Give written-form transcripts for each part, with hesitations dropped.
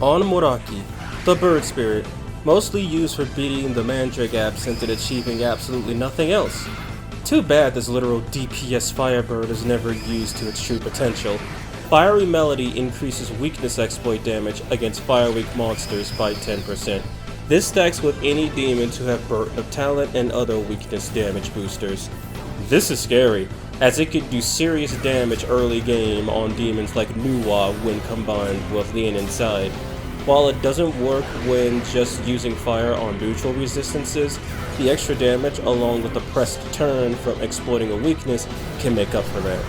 Onmoraki, the bird spirit, mostly used for beating the Mandrake Abscess and achieving absolutely nothing else. Too bad this literal DPS firebird is never used to its true potential. Fiery Melody increases weakness exploit damage against fire weak monsters by 10%. This stacks with any demons who have Burden of Talent and other weakness damage boosters. This is scary, as it could do serious damage early game on demons like Nuwa when combined with Lean Inside. While it doesn't work when just using fire on neutral resistances, the extra damage along with the pressed turn from exploiting a weakness can make up for that.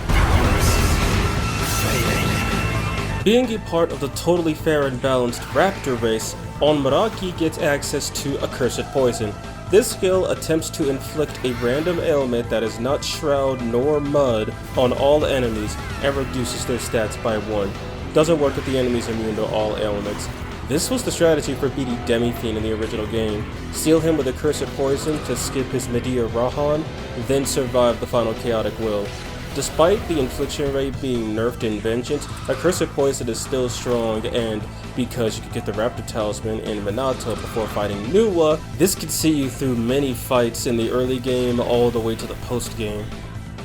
Being a part of the totally fair and balanced raptor race, Onmoraki gets access to Accursed Poison. This skill attempts to inflict a random ailment that is not Shroud nor Mud on all enemies and reduces their stats by 1. Doesn't work if the enemy is immune to all ailments. This was the strategy for beating Demi-Fiend in the original game. Seal him with Accursed Poison to skip his Medea Rahan, then survive the final Chaotic Will. Despite the infliction rate being nerfed in Vengeance, Accursed Poison is still strong, and because you can get the Raptor Talisman in Minato before fighting Nuwa, this could see you through many fights in the early game all the way to the post game.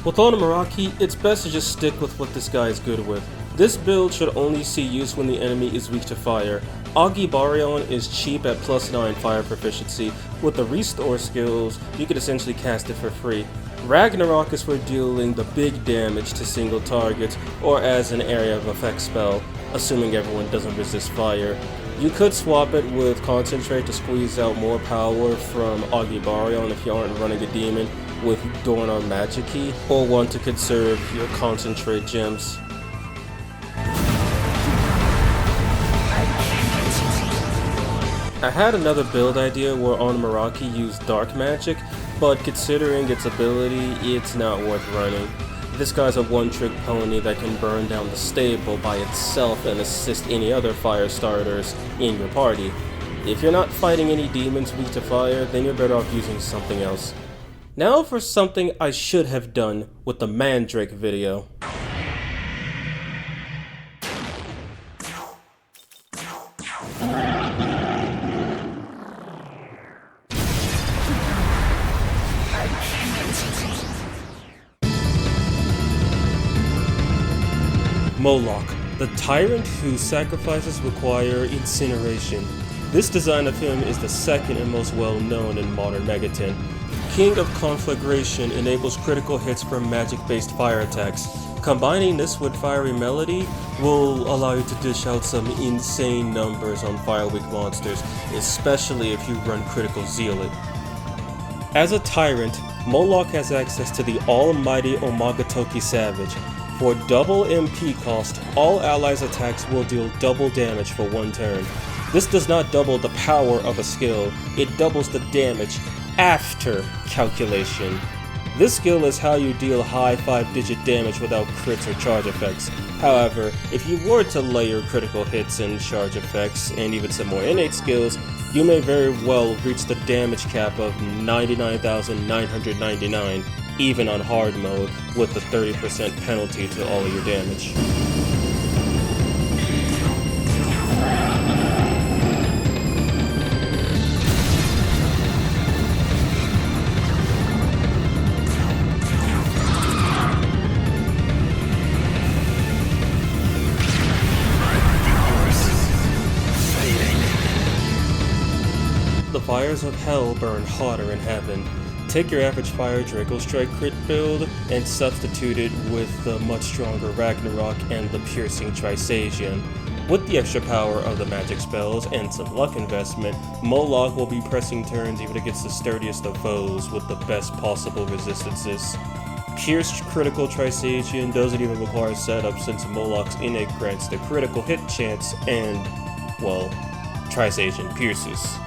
With Onmoraki, it's best to just stick with what this guy is good with. This build should only see use when the enemy is weak to fire. Aoki Baryon is cheap at +9 fire proficiency. With the restore skills, you could essentially cast it for free. Ragnarok is for dealing the big damage to single targets or as an area of effect spell, assuming everyone doesn't resist fire. You could swap it with Concentrate to squeeze out more power from Aoki Baryon if you aren't running a demon with Dornar Magic Key, or want to conserve your Concentrate gems. I had another build idea where Onmoraki used Dark Magic, but considering its ability, it's not worth running. This guy's a one-trick pony that can burn down the stable by itself and assist any other fire starters in your party. If you're not fighting any demons weak to fire, then you're better off using something else. Now for something I should have done with the Mandrake video. Moloch, the tyrant whose sacrifices require incineration. This design of him is the second and most well-known in modern Megaten. King of Conflagration enables critical hits from magic-based fire attacks. Combining this with Fiery Melody will allow you to dish out some insane numbers on fire-weak monsters, especially if you run Critical Zealot. As a tyrant, Moloch has access to the almighty Omagatoki Savage. For double MP cost, all allies' attacks will deal double damage for 1 turn. This does not double the power of a skill, it doubles the damage after calculation. This skill is how you deal high 5-digit damage without crits or charge effects. However, if you were to layer critical hits and charge effects, and even some more innate skills, you may very well reach the damage cap of 99,999, even on hard mode, with the 30% penalty to all of your damage. The fires of hell burn hotter in heaven. Take your average Fire Draco Strike crit build and substitute it with the much stronger Ragnarok and the piercing Trisagion. With the extra power of the magic spells and some luck investment, Moloch will be pressing turns even against the sturdiest of foes with the best possible resistances. Pierced critical Trisagion doesn't even require setup since Moloch's innate grants the critical hit chance and, well, Trisagion pierces.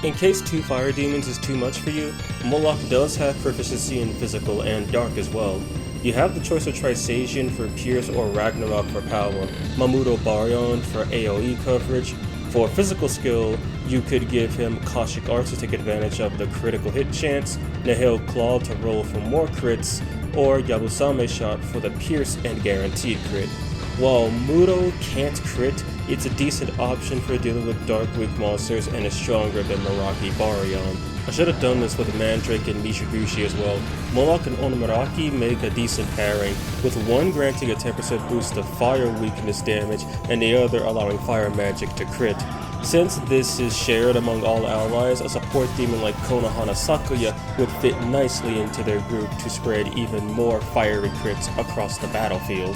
In case 2 fire demons is too much for you, Moloch does have proficiency in physical and dark as well. You have the choice of Trisagion for Pierce or Ragnarok for power, Mamuto Baryon for AoE coverage. For physical skill, you could give him Kashyyyk Arts to take advantage of the critical hit chance, Nihil Claw to roll for more crits, or Yabusame Shot for the Pierce and guaranteed crit. While Muto can't crit, it's a decent option for dealing with dark weak monsters and is stronger than Meraki Baryon. I should have done this with Mandrake and Michibushi as well. Moloch and Onmoraki make a decent pairing, with one granting a 10% boost to fire weakness damage and the other allowing fire magic to crit. Since this is shared among all allies, a support demon like Konohana Sakuya would fit nicely into their group to spread even more fiery crits across the battlefield.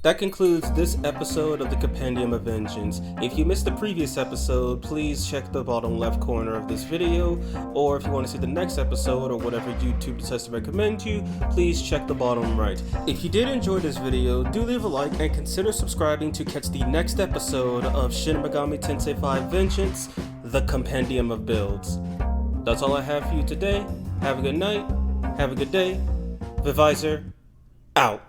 That concludes this episode of the Compendium of Vengeance. If you missed the previous episode, please check the bottom left corner of this video, or if you want to see the next episode or whatever YouTube decides to recommend you, please check the bottom right. If you did enjoy this video, do leave a like and consider subscribing to catch the next episode of Shin Megami Tensei 5 Vengeance, the Compendium of Builds. That's all I have for you today. Have a good night, have a good day. Vivisor, out.